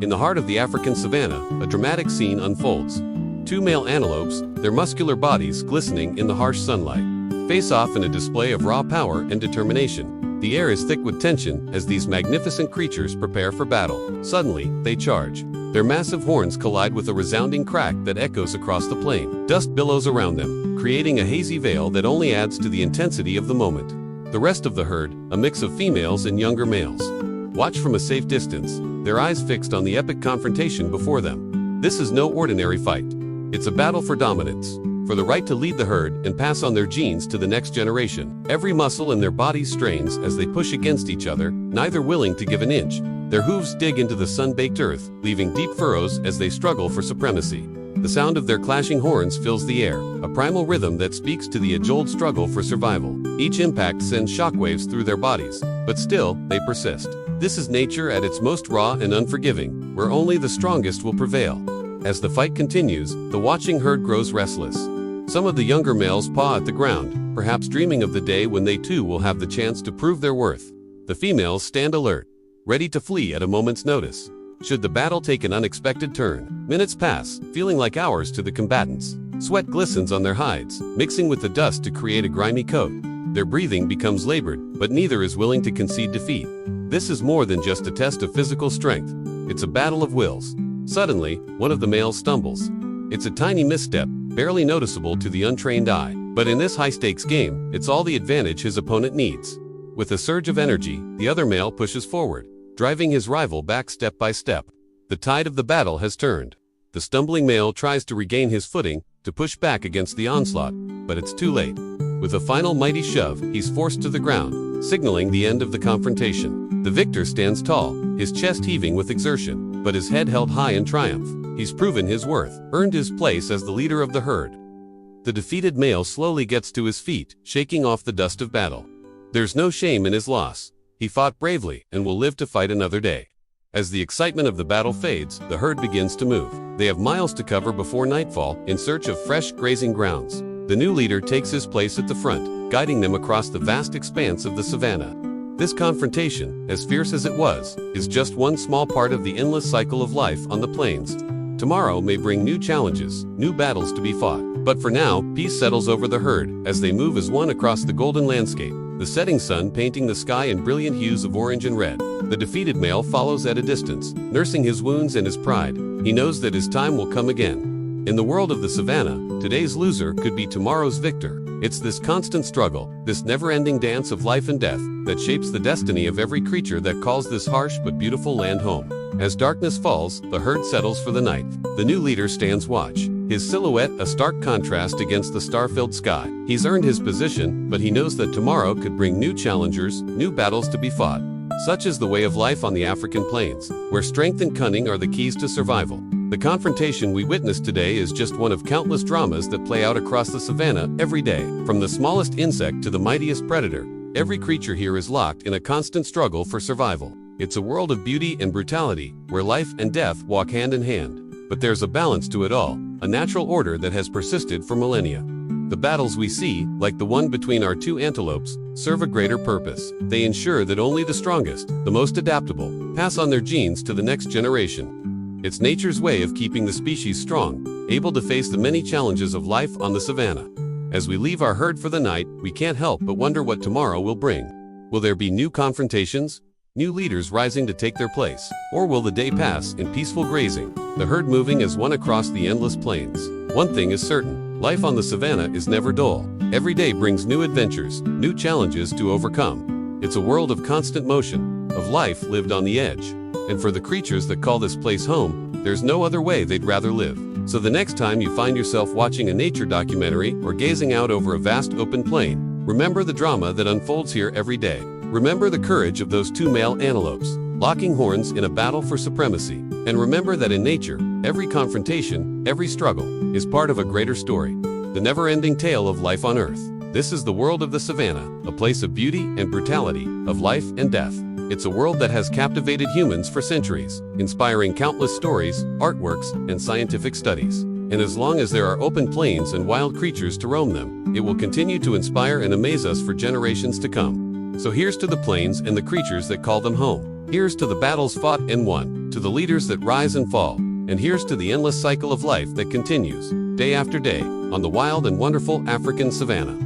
In the heart of the African savanna, a dramatic scene unfolds. Two male antelopes, their muscular bodies glistening in the harsh sunlight, face off in a display of raw power and determination. The air is thick with tension as these magnificent creatures prepare for battle. Suddenly, they charge. Their massive horns collide with a resounding crack that echoes across the plain. Dust billows around them, creating a hazy veil that only adds to the intensity of the moment. The rest of the herd, a mix of females and younger males, watch from a safe distance, their eyes fixed on the epic confrontation before them. This is no ordinary fight. It's a battle for dominance, for the right to lead the herd and pass on their genes to the next generation. Every muscle in their bodies strains as they push against each other, neither willing to give an inch. Their hooves dig into the sun-baked earth, leaving deep furrows as they struggle for supremacy. The sound of their clashing horns fills the air, a primal rhythm that speaks to the age-old struggle for survival. Each impact sends shockwaves through their bodies, but still, they persist. This is nature at its most raw and unforgiving, where only the strongest will prevail. As the fight continues, the watching herd grows restless. Some of the younger males paw at the ground, perhaps dreaming of the day when they too will have the chance to prove their worth. The females stand alert, ready to flee at a moment's notice, should the battle take an unexpected turn. Minutes pass, feeling like hours to the combatants. Sweat glistens on their hides, mixing with the dust to create a grimy coat. Their breathing becomes labored, but neither is willing to concede defeat. This is more than just a test of physical strength. It's a battle of wills. Suddenly, one of the males stumbles. It's a tiny misstep, barely noticeable to the untrained eye. But in this high-stakes game, it's all the advantage his opponent needs. With a surge of energy, the other male pushes forward, driving his rival back step by step. The tide of the battle has turned. The stumbling male tries to regain his footing, to push back against the onslaught, but it's too late. With a final mighty shove, he's forced to the ground, signaling the end of the confrontation. The victor stands tall, his chest heaving with exertion, but his head held high in triumph. He's proven his worth, earned his place as the leader of the herd. The defeated male slowly gets to his feet, shaking off the dust of battle. There's no shame in his loss. He fought bravely and will live to fight another day. As the excitement of the battle fades, the herd begins to move. They have miles to cover before nightfall in search of fresh grazing grounds. The new leader takes his place at the front, guiding them across the vast expanse of the savanna. This confrontation, as fierce as it was, is just one small part of the endless cycle of life on the plains. Tomorrow may bring new challenges, new battles to be fought. But for now, peace settles over the herd as they move as one across the golden landscape, the setting sun painting the sky in brilliant hues of orange and red. The defeated male follows at a distance, nursing his wounds and his pride. He knows that his time will come again. In the world of the savanna, today's loser could be tomorrow's victor. It's this constant struggle, this never-ending dance of life and death, that shapes the destiny of every creature that calls this harsh but beautiful land home. As darkness falls, the herd settles for the night. The new leader stands watch, his silhouette a stark contrast against the star-filled sky. He's earned his position, but he knows that tomorrow could bring new challengers, new battles to be fought. Such is the way of life on the African plains, where strength and cunning are the keys to survival. The confrontation we witnessed today is just one of countless dramas that play out across the savanna every day. From the smallest insect to the mightiest predator, every creature here is locked in a constant struggle for survival. It's a world of beauty and brutality, where life and death walk hand in hand. But there's a balance to it all, a natural order that has persisted for millennia. The battles we see, like the one between our two antelopes, serve a greater purpose. They ensure that only the strongest, the most adaptable, pass on their genes to the next generation. It's nature's way of keeping the species strong, able to face the many challenges of life on the savanna. As we leave our herd for the night, we can't help but wonder what tomorrow will bring. Will there be new confrontations? New leaders rising to take their place? Or will the day pass in peaceful grazing, the herd moving as one across the endless plains? One thing is certain, life on the savanna is never dull. Every day brings new adventures, new challenges to overcome. It's a world of constant motion, of life lived on the edge. And for the creatures that call this place home, there's no other way they'd rather live. So the next time you find yourself watching a nature documentary or gazing out over a vast open plain, remember the drama that unfolds here every day. Remember the courage of those two male antelopes, locking horns in a battle for supremacy. And remember that in nature, every confrontation, every struggle, is part of a greater story. The never-ending tale of life on Earth. This is the world of the savanna, a place of beauty and brutality, of life and death. It's a world that has captivated humans for centuries, inspiring countless stories, artworks, and scientific studies. And as long as there are open plains and wild creatures to roam them, it will continue to inspire and amaze us for generations to come. So here's to the plains and the creatures that call them home. Here's to the battles fought and won, to the the leaders that rise and fall, and here's to the endless cycle of life that continues, day after day, on the wild and wonderful African savanna.